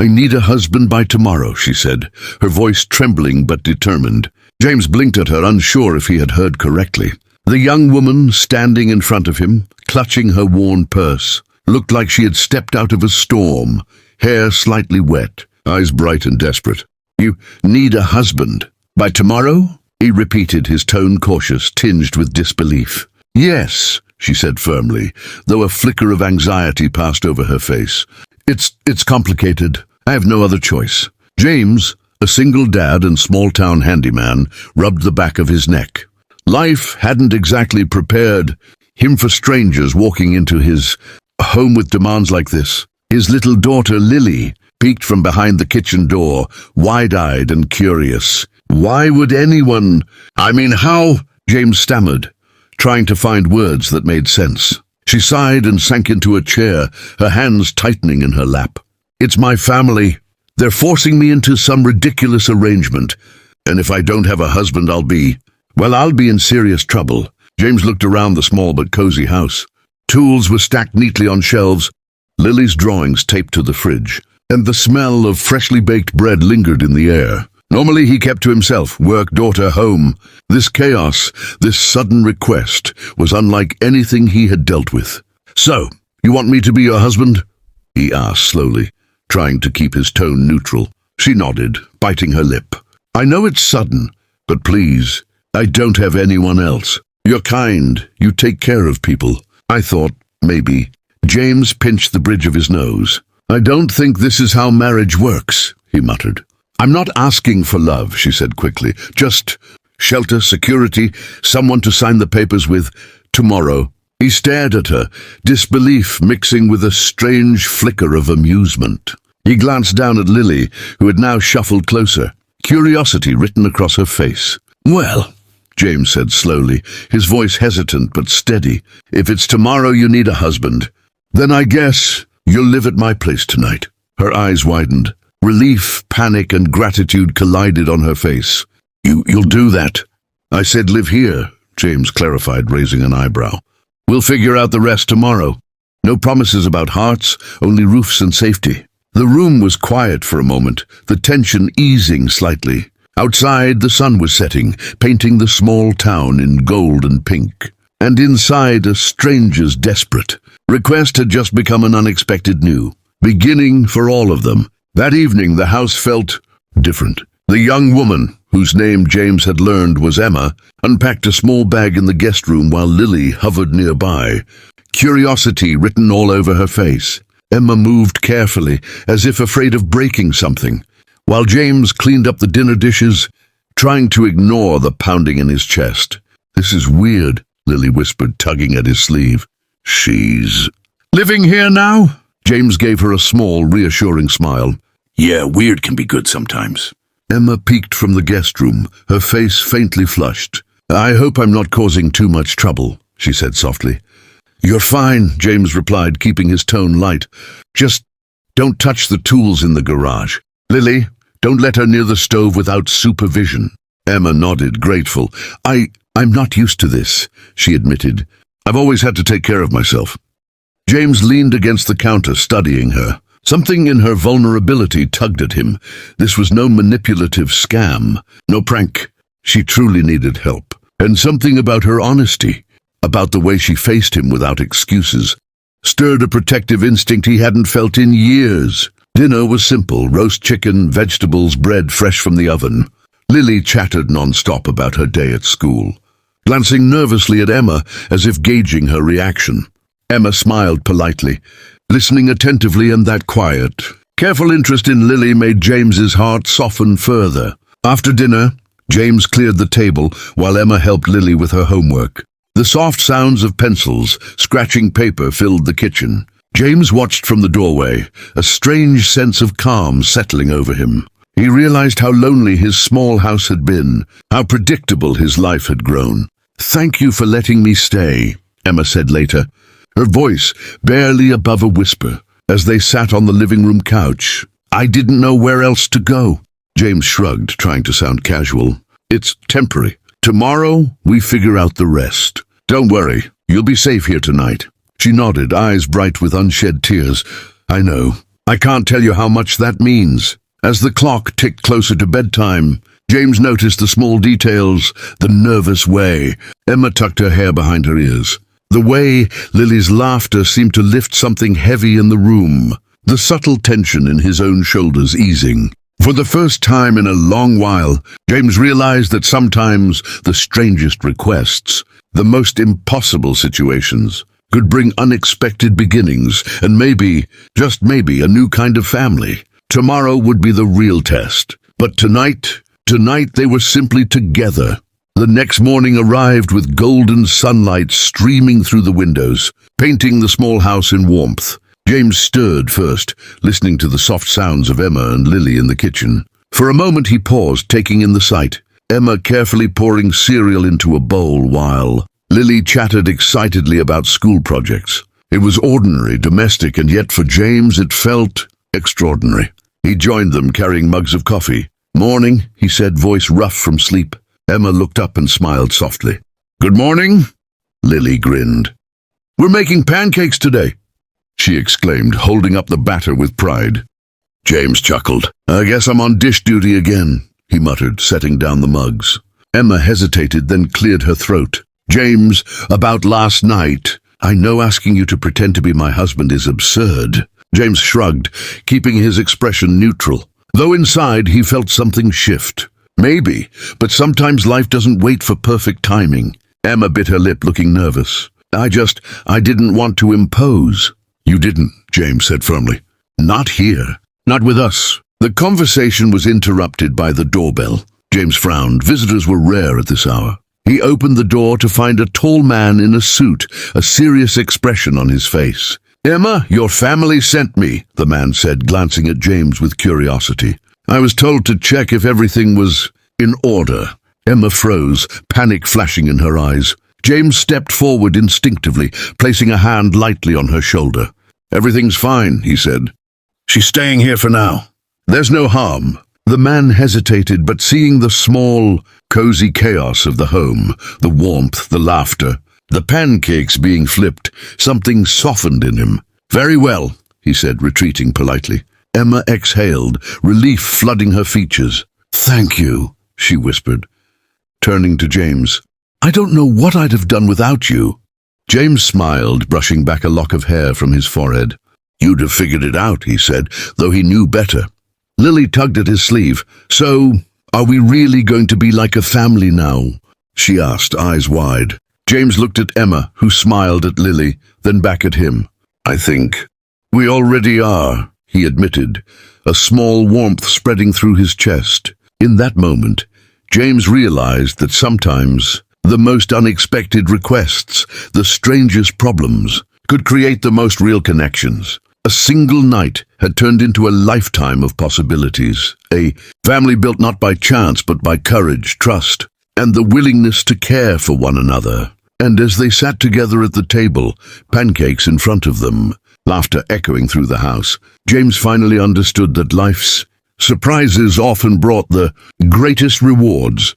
I need a husband by tomorrow, she said, her voice trembling but determined. James blinked at her, unsure if he had heard correctly. The young woman, standing in front of him, clutching her worn purse, looked like she had stepped out of a storm, hair slightly wet, eyes bright and desperate. You need a husband. By tomorrow? He repeated, his tone cautious, tinged with disbelief. Yes, she said firmly, though a flicker of anxiety passed over her face. It's complicated. I have no other choice. James, a single dad and small-town handyman, rubbed the back of his neck. Life hadn't exactly prepared him for strangers walking into his home with demands like this. His little daughter, Lily, peeked from behind the kitchen door, wide-eyed and curious. Why would anyone... how? James stammered, trying to find words that made sense. She sighed and sank into a chair, her hands tightening in her lap. It's my family. They're forcing me into some ridiculous arrangement. And if I don't have a husband, I'll be in serious trouble. James looked around the small but cozy house. Tools were stacked neatly on shelves, Lily's drawings taped to the fridge, and the smell of freshly baked bread lingered in the air. Normally he kept to himself, work, daughter, home. This chaos, this sudden request, was unlike anything he had dealt with. So, you want me to be your husband? He asked slowly, trying to keep his tone neutral. She nodded, biting her lip. I know it's sudden, but please, I don't have anyone else. You're kind, you take care of people. I thought, maybe. James pinched the bridge of his nose. I don't think this is how marriage works, he muttered. I'm not asking for love, she said quickly. Just shelter, security, someone to sign the papers with tomorrow. He stared at her, disbelief mixing with a strange flicker of amusement. He glanced down at Lily, who had now shuffled closer, curiosity written across her face. Well, James said slowly, his voice hesitant but steady, if it's tomorrow you need a husband, then I guess you'll live at my place tonight. Her eyes widened. Relief, panic, and gratitude collided on her face. You'll do that. I said live here, James clarified, raising an eyebrow. We'll figure out the rest tomorrow. No promises about hearts, only roofs and safety. The room was quiet for a moment, the tension easing slightly. Outside, the sun was setting, painting the small town in gold and pink. And inside, a stranger's desperate request had just become an unexpected new beginning for all of them. That evening, the house felt different. The young woman, whose name James had learned was Emma, unpacked a small bag in the guest room while Lily hovered nearby, curiosity written all over her face. Emma moved carefully, as if afraid of breaking something, while James cleaned up the dinner dishes, trying to ignore the pounding in his chest. This is weird, Lily whispered, tugging at his sleeve. She's living here now? James gave her a small, reassuring smile. Yeah, weird can be good sometimes. Emma peeked from the guest room, her face faintly flushed. I hope I'm not causing too much trouble, she said softly. You're fine, James replied, keeping his tone light. Just don't touch the tools in the garage. Lily, don't let her near the stove without supervision. Emma nodded, grateful. I'm not used to this, she admitted. I've always had to take care of myself. James leaned against the counter, studying her. Something in her vulnerability tugged at him. This was no manipulative scam, no prank. She truly needed help. And something about her honesty, about the way she faced him without excuses, stirred a protective instinct he hadn't felt in years. Dinner was simple, roast chicken, vegetables, bread fresh from the oven. Lily chattered non-stop about her day at school, glancing nervously at Emma as if gauging her reaction. Emma smiled politely, listening attentively, and that quiet, careful interest in Lily made James's heart soften further. After dinner, James cleared the table while Emma helped Lily with her homework. The soft sounds of pencils scratching paper filled the kitchen. James watched from the doorway, a strange sense of calm settling over him. He realized how lonely his small house had been, how predictable his life had grown. Thank you for letting me stay, Emma said later, her voice barely above a whisper, as they sat on the living room couch. I didn't know where else to go. James shrugged, trying to sound casual. It's temporary. Tomorrow, we figure out the rest. Don't worry, you'll be safe here tonight. She nodded, eyes bright with unshed tears. I know. I can't tell you how much that means." As the clock ticked closer to bedtime, James noticed the small details, the nervous way Emma tucked her hair behind her ears, the way Lily's laughter seemed to lift something heavy in the room, the subtle tension in his own shoulders easing. For the first time in a long while, James realized that sometimes the strangest requests, the most impossible situations, could bring unexpected beginnings and maybe, just maybe, a new kind of family. Tomorrow would be the real test. But tonight they were simply together. The next morning arrived with golden sunlight streaming through the windows, painting the small house in warmth. James stirred first, listening to the soft sounds of Emma and Lily in the kitchen. For a moment he paused, taking in the sight. Emma carefully pouring cereal into a bowl while Lily chattered excitedly about school projects. It was ordinary, domestic, and yet for James it felt extraordinary. He joined them, carrying mugs of coffee. "Morning," he said, voice rough from sleep. Emma looked up and smiled softly. "Good morning," Lily grinned. "We're making pancakes today," she exclaimed, holding up the batter with pride. James chuckled. "I guess I'm on dish duty again," he muttered, setting down the mugs. Emma hesitated, then cleared her throat. "James, about last night, I know asking you to pretend to be my husband is absurd." James shrugged, keeping his expression neutral, though inside he felt something shift. "Maybe, but sometimes life doesn't wait for perfect timing." Emma bit her lip, looking nervous. I didn't want to impose." "You didn't," James said firmly. "Not here. Not with us." The conversation was interrupted by the doorbell. James frowned. Visitors were rare at this hour. He opened the door to find a tall man in a suit, a serious expression on his face. "Emma, your family sent me," the man said, glancing at James with curiosity. "I was told to check if everything was in order." Emma froze, panic flashing in her eyes. James stepped forward instinctively, placing a hand lightly on her shoulder. "Everything's fine," he said. "She's staying here for now. There's no harm." The man hesitated, but seeing the small, cozy chaos of the home, the warmth, the laughter, the pancakes being flipped, something softened in him. "Very well," he said, retreating politely. Emma exhaled, relief flooding her features. "Thank you," she whispered, turning to James. "I don't know what I'd have done without you." James smiled, brushing back a lock of hair from his forehead. "You'd have figured it out," he said, though he knew better. Lily tugged at his sleeve. "So, are we really going to be like a family now?" she asked, eyes wide. James looked at Emma, who smiled at Lily, then back at him. "I think we already are," he admitted, a small warmth spreading through his chest. In that moment, James realized that sometimes the most unexpected requests, the strangest problems, could create the most real connections. A single night had turned into a lifetime of possibilities, a family built not by chance but by courage, trust, and the willingness to care for one another. And as they sat together at the table, pancakes in front of them, laughter echoing through the house, James finally understood that life's surprises often brought the greatest rewards.